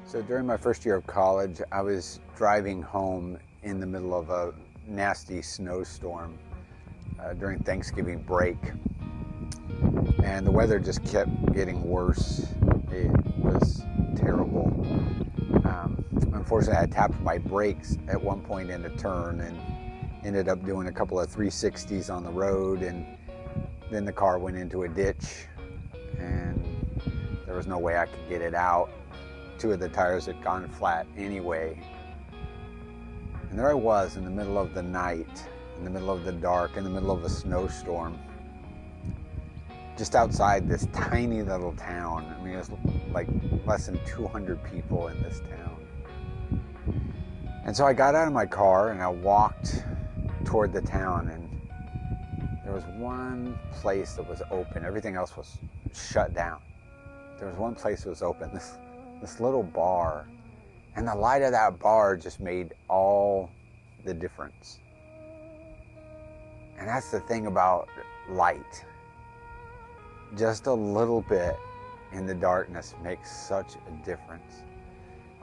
So during my first year of college, I was driving home in the middle of a nasty snowstorm during Thanksgiving break. And the weather just kept getting worse. It was terrible. Unfortunately, I tapped my brakes at one point in a turn and ended up doing a couple of 360s on the road. And then the car went into a ditch and there was no way I could get it out. Two of the tires had gone flat anyway. And there I was in the middle of the night, in the middle of the dark, in the middle of a snowstorm, just outside this tiny little town. I mean, it was like less than 200 people in this town. And so I got out of my car and I walked toward the town, and there was one place that was open. Everything else was shut down. There was one place that was open, this little bar, and the light of that bar just made all the difference. And that's the thing about light. Just a little bit in the darkness makes such a difference.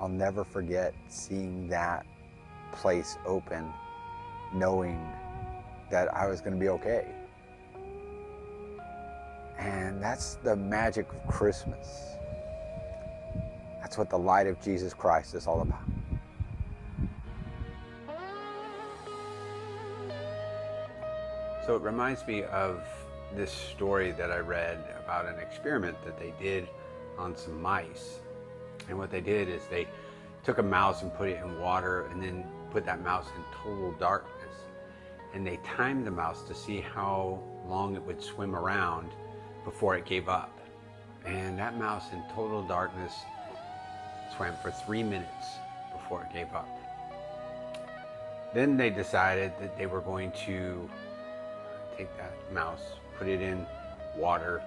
I'll never forget seeing that place open, knowing that I was going to be okay. And that's the magic of Christmas. That's what the light of Jesus Christ is all about. So it reminds me of this story that I read about an experiment that they did on some mice. And what they did is they took a mouse and put it in water and then put that mouse in total darkness. And they timed the mouse to see how long it would swim around before it gave up. And that mouse in total darkness swam for 3 minutes before it gave up. Then they decided that they were going to take that mouse, put it in water,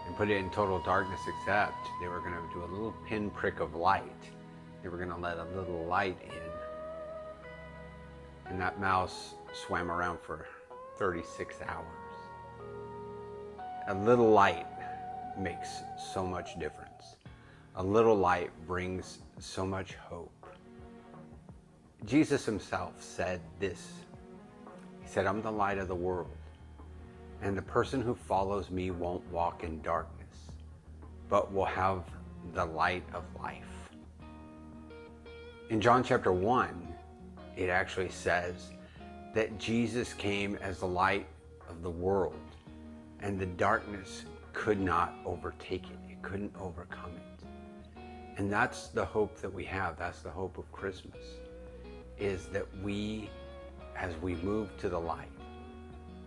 and put it in total darkness, except they were going to do a little pinprick of light. They were going to let a little light in. And that mouse swam around for 36 hours. A little light makes so much difference. A little light brings so much hope. Jesus himself said this. He said, "I'm the light of the world, and the person who follows me won't walk in darkness, but will have the light of life." In John chapter 1, it actually says that Jesus came as the light of the world, and the darkness could not overtake it. It couldn't overcome it. And that's the hope that we have. That's the hope of Christmas, is that we, as we move to the light,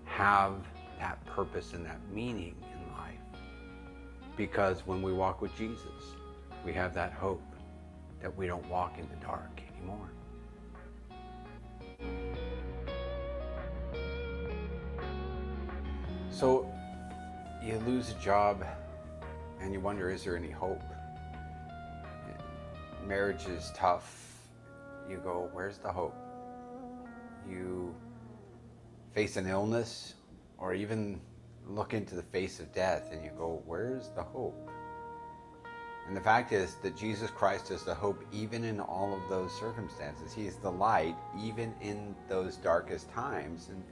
have that purpose and that meaning in life. Because when we walk with Jesus, we have that hope that we don't walk in the dark anymore. So you lose a job and you wonder, is there any hope? Marriage is tough. You go, where's the hope? You face an illness, or even look into the face of death and you go, where's the hope? And the fact is that Jesus Christ is the hope even in all of those circumstances. He is the light even in those darkest times. And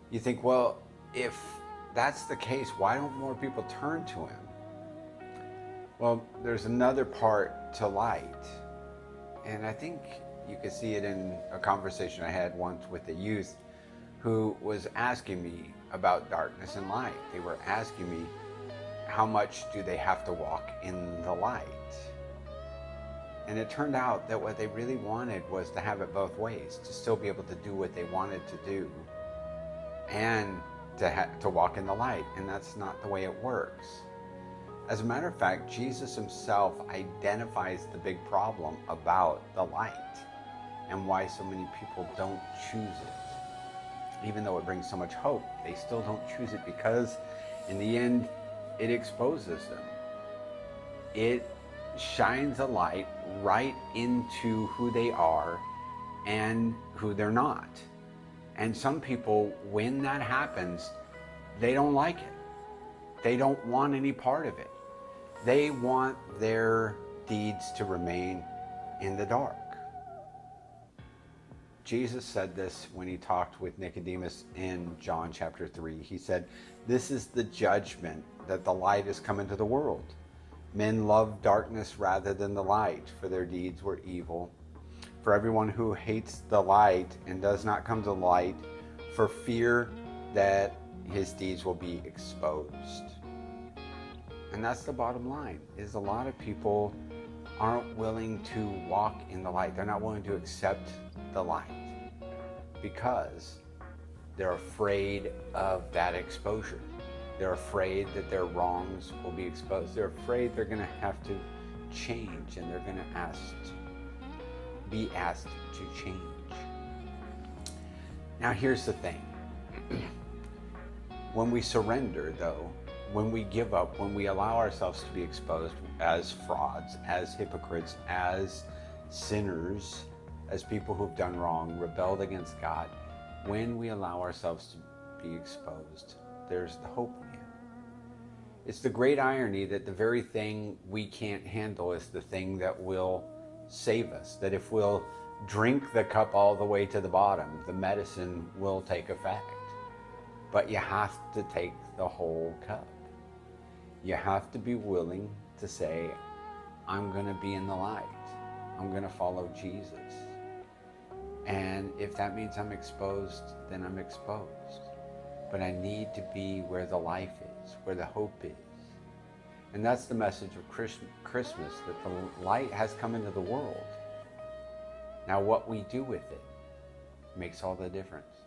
you think, well, if that's the case, why don't more people turn to him? Well, there's another part to light. And I think you could see it in a conversation I had once with a youth who was asking me about darkness and light. They were asking me, how much do they have to walk in the light? And it turned out that what they really wanted was to have it both ways, to still be able to do what they wanted to do and to walk in the light. And that's not the way it works. As a matter of fact, Jesus himself identifies the big problem about the light and why so many people don't choose it. Even though it brings so much hope, they still don't choose it because in the end, it exposes them. It shines a light right into who they are and who they're not. And some people, when that happens, they don't like it. They don't want any part of it. They want their deeds to remain in the dark. Jesus said this when he talked with Nicodemus in John chapter 3. He said, "This is the judgment, that the light has come into the world. Men loved darkness rather than the light, for their deeds were evil. For everyone who hates the light and does not come to the light, for fear that his deeds will be exposed." And that's the bottom line, is a lot of people aren't willing to walk in the light. They're not willing to accept the light because they're afraid of that exposure. They're afraid that their wrongs will be exposed. They're afraid they're going to have to change, and they're going to be asked to change. Now here's the thing. When we surrender, though, when we give up, when we allow ourselves to be exposed as frauds, as hypocrites, as sinners, as people who've done wrong, rebelled against God, when we allow ourselves to be exposed, there's the hope again. It's the great irony that the very thing we can't handle is the thing that will save us. That if we'll drink the cup all the way to the bottom, the medicine will take effect. But you have to take the whole cup. You have to be willing to say, I'm going to be in the light. I'm going to follow Jesus. And if that means I'm exposed, then I'm exposed. But I need to be where the life is, where the hope is. And that's the message of Christmas, that the light has come into the world. Now what we do with it makes all the difference.